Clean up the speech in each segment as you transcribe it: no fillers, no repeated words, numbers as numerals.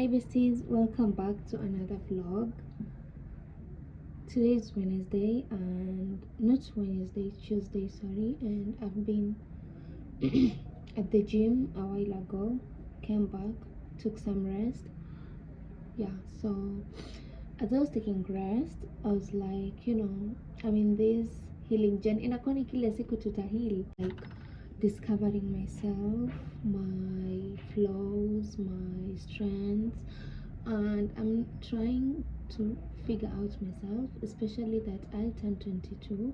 Hi besties, welcome back to another vlog. Today is Wednesday and not Wednesday, Tuesday, sorry, and I've been at the gym a while ago, came back, took some rest. Yeah, so as I was taking rest, I was like, I'm in this healing journey. Inakuwa kila siku tuta heal, like discovering myself, my flaws, my strengths, and I'm trying to figure out myself, especially that I turned 22.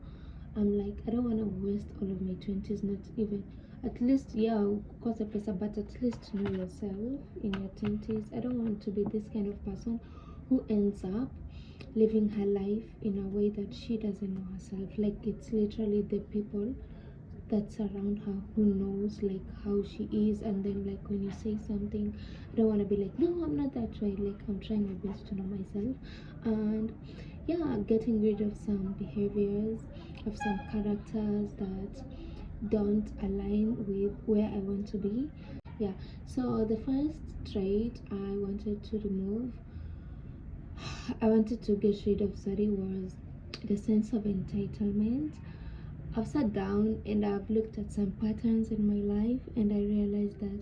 I'm like, I don't want to waste all of my 20s, not even, at least, yeah, of course a person, but at least know yourself in your 20s. I don't want to be this kind of person who ends up living her life in a way that she doesn't know herself. Like, it's literally the people that's around her who knows like how she is, and then like when you say something, I don't want to be like, no, I'm not that way. Like, I'm trying my best to know myself, and yeah, getting rid of some behaviors, of some characters that don't align with where I want to be. Yeah, so the first trait I wanted to get rid of, sorry, was the sense of entitlement. I've sat down and I've looked at some patterns in my life, and I realized that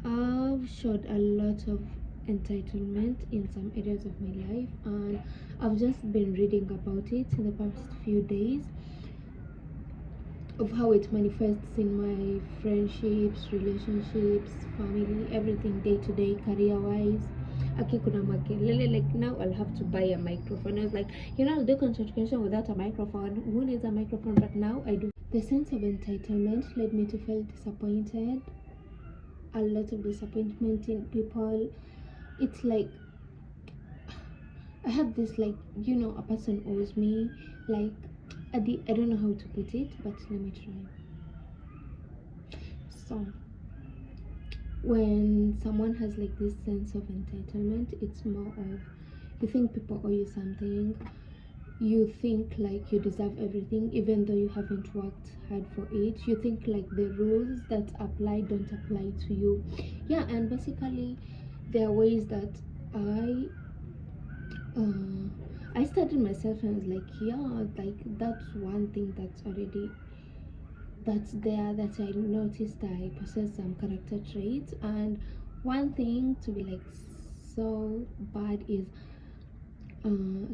I've showed a lot of entitlement in some areas of my life, and I've just been reading about it in the past few days, of how it manifests in my friendships, relationships, family, everything, day to day, career wise. Okay, kuna makelele, like now I'll have to buy a microphone. I was like, I'll do content creation without a microphone. Who needs a microphone? But now I do. The sense of entitlement led me to feel disappointed, a lot of disappointment in people. It's like I have this, like, a person owes me, like, I don't know how to put it, but let me try. So when someone has like this sense of entitlement, it's more of, you think people owe you something, you think like you deserve everything even though you haven't worked hard for it, you think like the rules that apply don't apply to you. Yeah, and basically there are ways that i I studied myself, and I was like, yeah, like that's one thing that's there, that I noticed I possess some character traits. And one thing to be like so bad is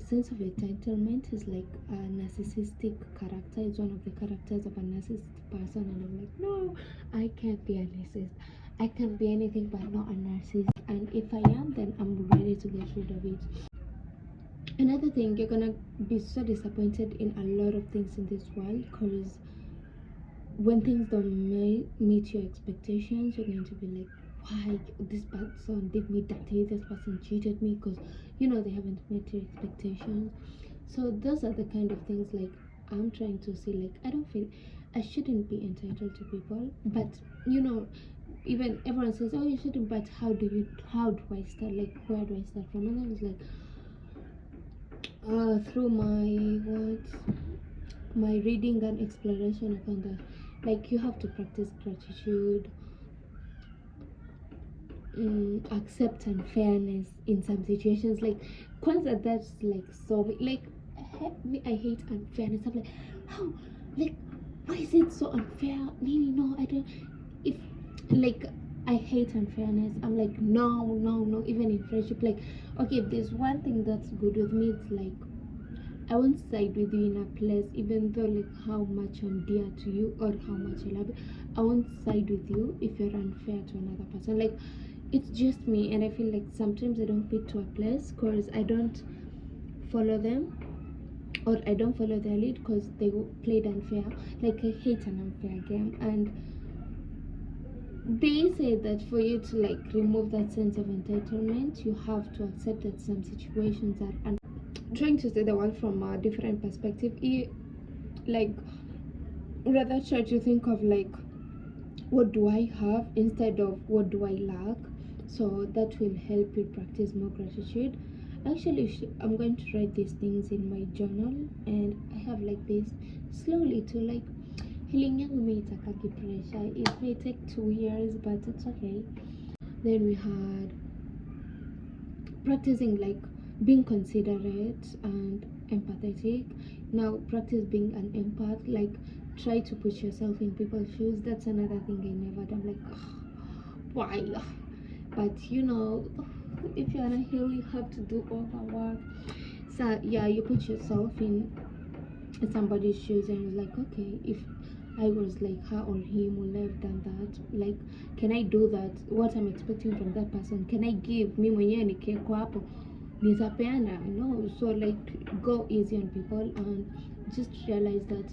sense of entitlement is like a narcissistic character. It's one of the characters of a narcissistic person, and I'm like, no, I can't be a narcissist. I can be anything but not a narcissist, and if I am, then I'm ready to get rid of it. Another thing, you're gonna be so disappointed in a lot of things in this world, because when things don't meet your expectations, you're going to be like, why this person did me dirty, this person cheated me, because they haven't met your expectations. So those are the kind of things, like, I'm trying to say, like, I don't feel I shouldn't be entitled to people, but even everyone says, oh, you shouldn't, but how do I start? Like, where do I start from? And I was like, through my reading and exploration, I found that, like, you have to practice gratitude, accept unfairness in some situations. Like, kwanza, that's like so, like, I hate unfairness. I'm like, how, like, why is it so unfair? No, I don't. If, like, I hate unfairness. I'm like, no, even in friendship, like, okay, if there's one thing that's good with me, it's like, I won't side with you in a place, even though like how much I'm dear to you or how much I love you. I won't side with you if you're unfair to another person. Like, it's just me, and I feel like sometimes I don't fit to a place because I don't follow them, or I don't follow their lead because they played unfair. Like, I hate an unfair game, and they say that for you to like remove that sense of entitlement, you have to accept that some situations are trying to say the world from a different perspective. Like, rather try to think of like, what do I have instead of what do I lack. So that will help you practice more gratitude. Actually, I'm going to write these things in my journal, and I have like this slowly to like healing yangu may itakagi pressure. It may take 2 years, but it's okay. Then we had practicing like being considerate and empathetic. Now practice being an empath, like try to put yourself in people's shoes. That's another thing I never done. Like, why? But if you're on a hill, you have to do all the work. So yeah, you put yourself in somebody's shoes and you're like, okay, if I was like her or him, would I have done that? Like, can I do that? What I'm expecting from that person, can I give? Me mwenyewe nikieko hapo nitapeana? No. So like, go easy on people and just realize that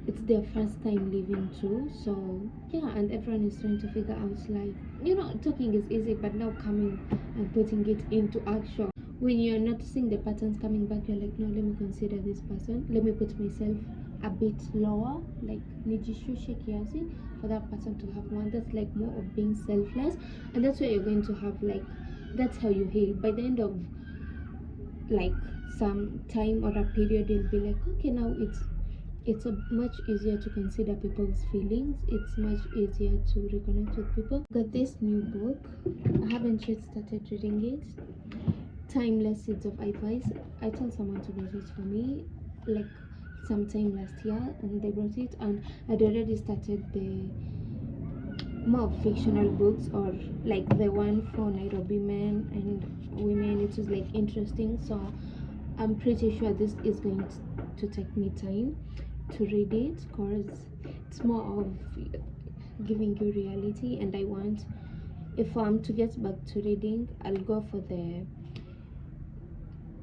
it's their first time living too. So yeah, and everyone is trying to figure out life. Talking is easy, but now coming and putting it into action, when you're noticing the patterns coming back, you're like, no, let me consider this person, let me put myself a bit lower, like nijishushe kiasi for that person to have one. That's like more of being selfless, and that's where you're going to have like, that's how you heal. By the end of like some time or a period, you'll be like, okay, now it's much easier to consider people's feelings. It's much easier to reconnect with people. Got this new book, I haven't yet started reading it, Timeless Seeds of Advice. I told someone to get it for me like sometime last year, and they brought it, and I'd already started the more fictional books, or like the one for Nairobi men and women. It was like interesting, so I'm pretty sure this is going to take me time to read it, because it's more of giving you reality, and I want, if I'm to get back to reading, I'll go for the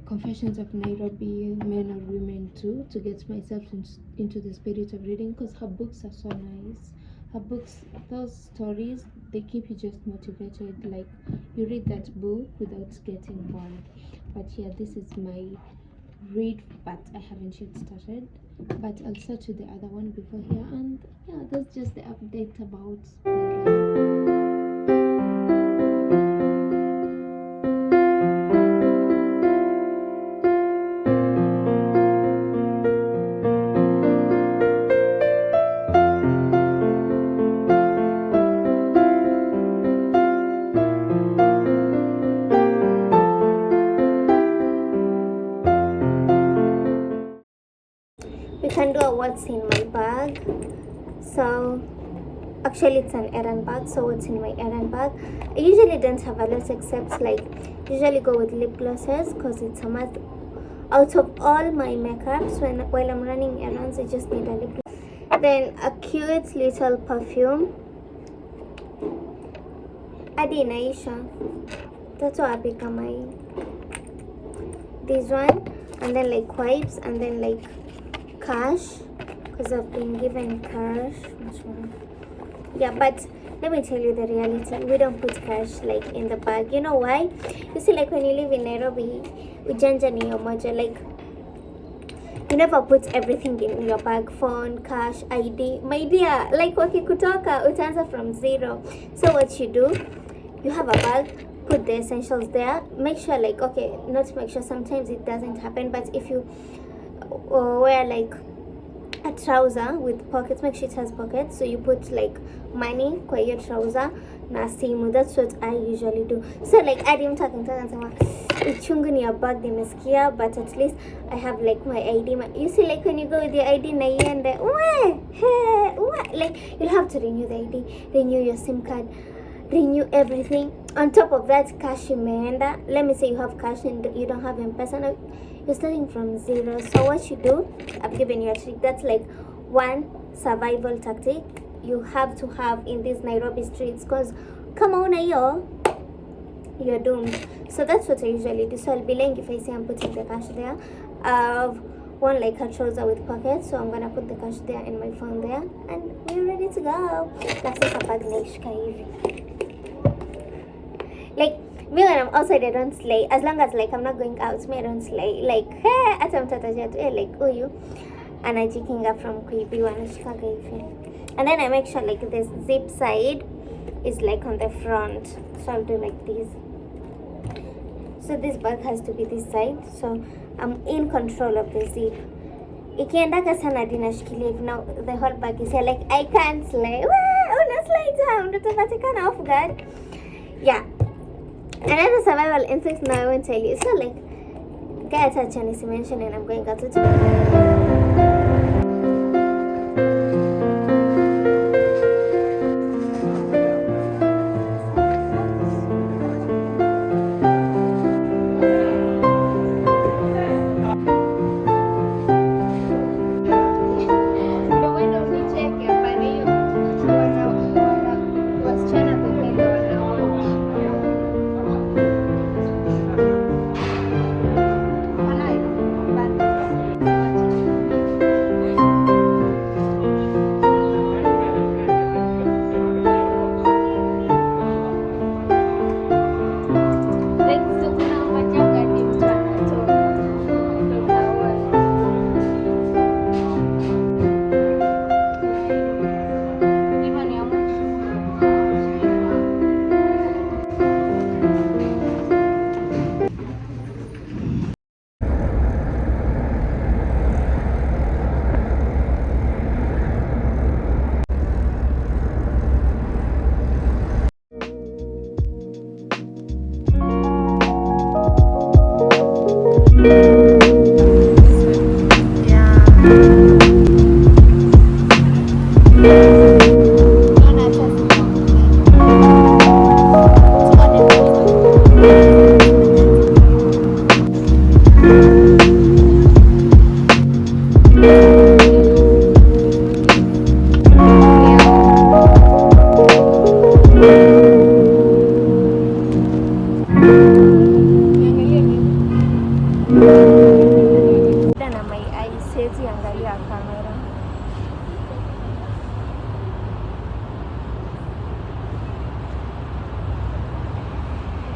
Confessions of Nairobi Men or Women too, to get myself into the spirit of reading, because her books are so nice. Her books, those stories, they keep you just motivated, like you read that book without getting bored. But yeah, this is my read, but I haven't yet started, but I'll start with the other one before here. And yeah, that's just the update about my life. We can do a what's in my bag. So actually it's an errand bag, so what's in my errand bag, I usually don't have a lot, except like usually go with lip glosses, because it's a must. Out of all my makeups, while I'm running errands, I just need a lip gloss. Then a cute little perfume, Adi Naisha, that's what I pick on my, this one, and then like wipes, and then like cash, because I've been given cash. Yeah, but let me tell you the reality, we don't put cash like in the bag. You know why? You see, like when you live in Nairobi, ujanja ni moja, like you never put everything in your bag, phone, cash, ID. My dear, like wakikutoka utaanza from zero. So what you do, you have a bag, put the essentials there, make sure like, okay, not make sure, sometimes it doesn't happen, but if you wear like a trouser with pockets, make sure it has pockets, so you put like money kwa hiyo trouser na simu. That's what I usually do. So like I didn't talk nasema uchungu ni ya bag nimesikia, but at least I have like my ID. You see, like when you go with your ID na iende like you'll have to renew the ID, renew your SIM card, renew everything. On top of that, cash imeenda. Let me say you have cash and you don't have M-Pesa, you're starting from zero. So what you do, I've given you a trick. That's like one survival tactic you have to have in these Nairobi streets, because come on, you're doomed. So that's what I usually do. So I'll be lying if I say I'm putting the cash there. I've one like a trouser with pockets, so I'm gonna put the cash there and my phone there, and we're ready to go. That's a bag naishka hivi. Like me when I'm outside, I don't slay. As long as like I'm not going out, me I don't slay. Like hey, hata mtoto wetu like huyu anajikinga from kuibiwa anashikaga hivi. And then I make sure like this zip side is like on the front. So I'll do like this. So this bag has to be this side. So I'm in control of the zip. Ikiendaka sana dinashikilia hivi, now the whole bag is here. Like I can't slay. Una slay down. Utapatikana off guard. Yeah. Another survival instinct now I won't tell you. It's not like get a Chinese mention and I'm going to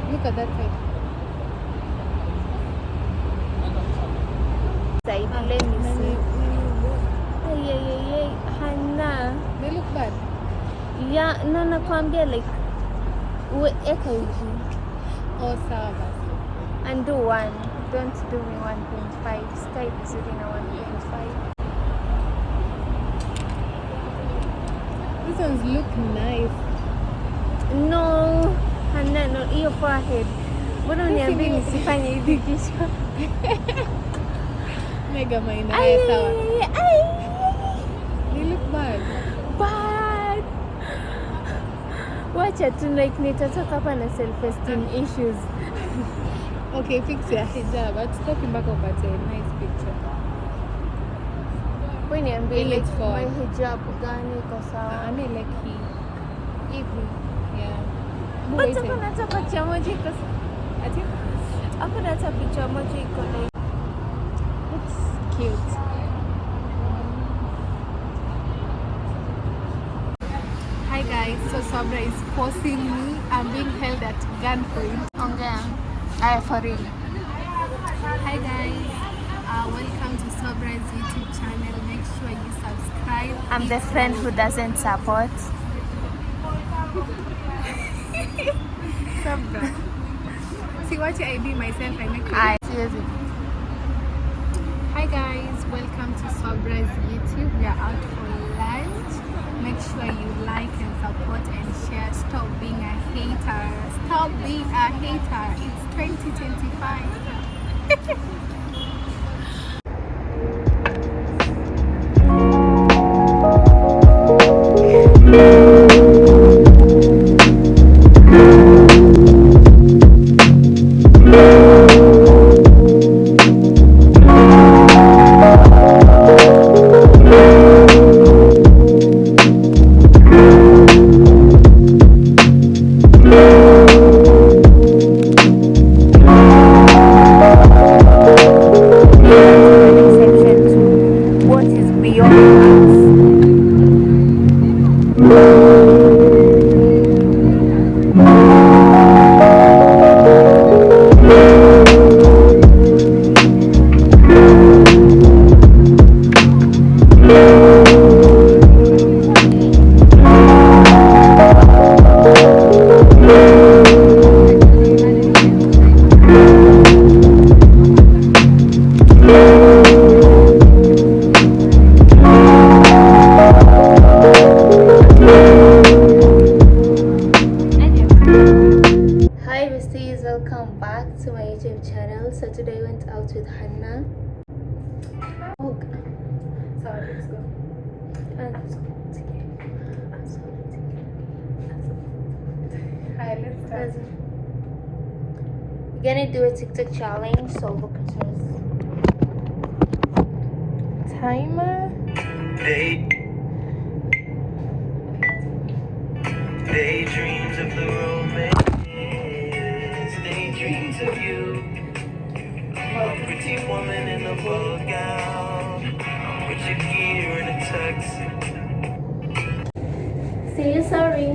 Look at that side. Let me see. Ay, Hannah. They look bad. Yeah, no, nakwambia like eka hivi. Oh, sawa basi. And do one. Don't do me 1.5. Sky vizuri na 1.5. These ones look nice. No, Hannah, no, hiyo forehead. Mbona uniambie nisifanye hivi kisha? Mega maina sawa. They look bad. Bad. Wacha tu like nitatoka hapa na self-esteem issues. Okay, fix your hijab. But stop mpaka upate a nice picture. Wewe niambie Like like for my hijab gani iko sawa? I mean like Hivi. yeah. But hakuna hata picha moja iko ati hakuna hata picha moja iko like It's cute. Hi guys, so Sabra is forcing me. I'm being held at gunpoint. ongea. Aya, for real. Hi guys, welcome to Sabra's YouTube channel. Make sure you subscribe. I'm the friend who doesn't support. Sabra. See what I do myself, I make it. Seriously. Hi guys, welcome to Sabra's YouTube. We are out for lunch. Make sure you like and support and share. Stop being a hater. Stop being a hater. It's 2025. We're gonna do a TikTok challenge, so look at us. Timer. Daydreams of the romance, daydreams of you. A pretty woman in a ball gown, with your gear and a tux. See you, sorry.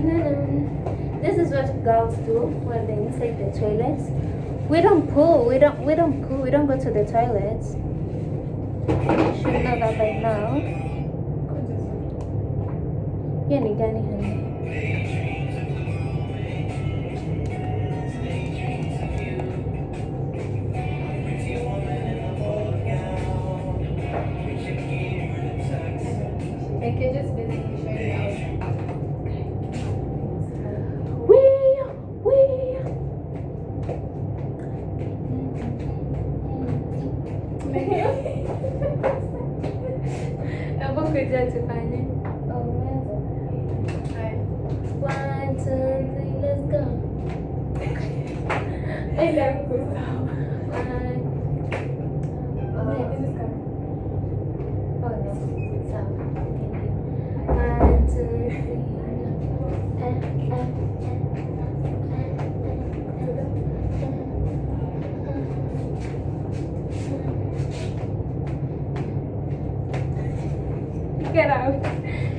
This is what girls do when they're inside the toilets. We don't poo. We don't poo. We don't go to the toilets. You should know that by now. Yani gani honey? Like you're just basically showing out. Hapo kuja tufanye. Oh, Haya. 1, 2, 3, let's go. Enda kusahau. Oh, This is coming. no. So, 1, 2, 3. Get out.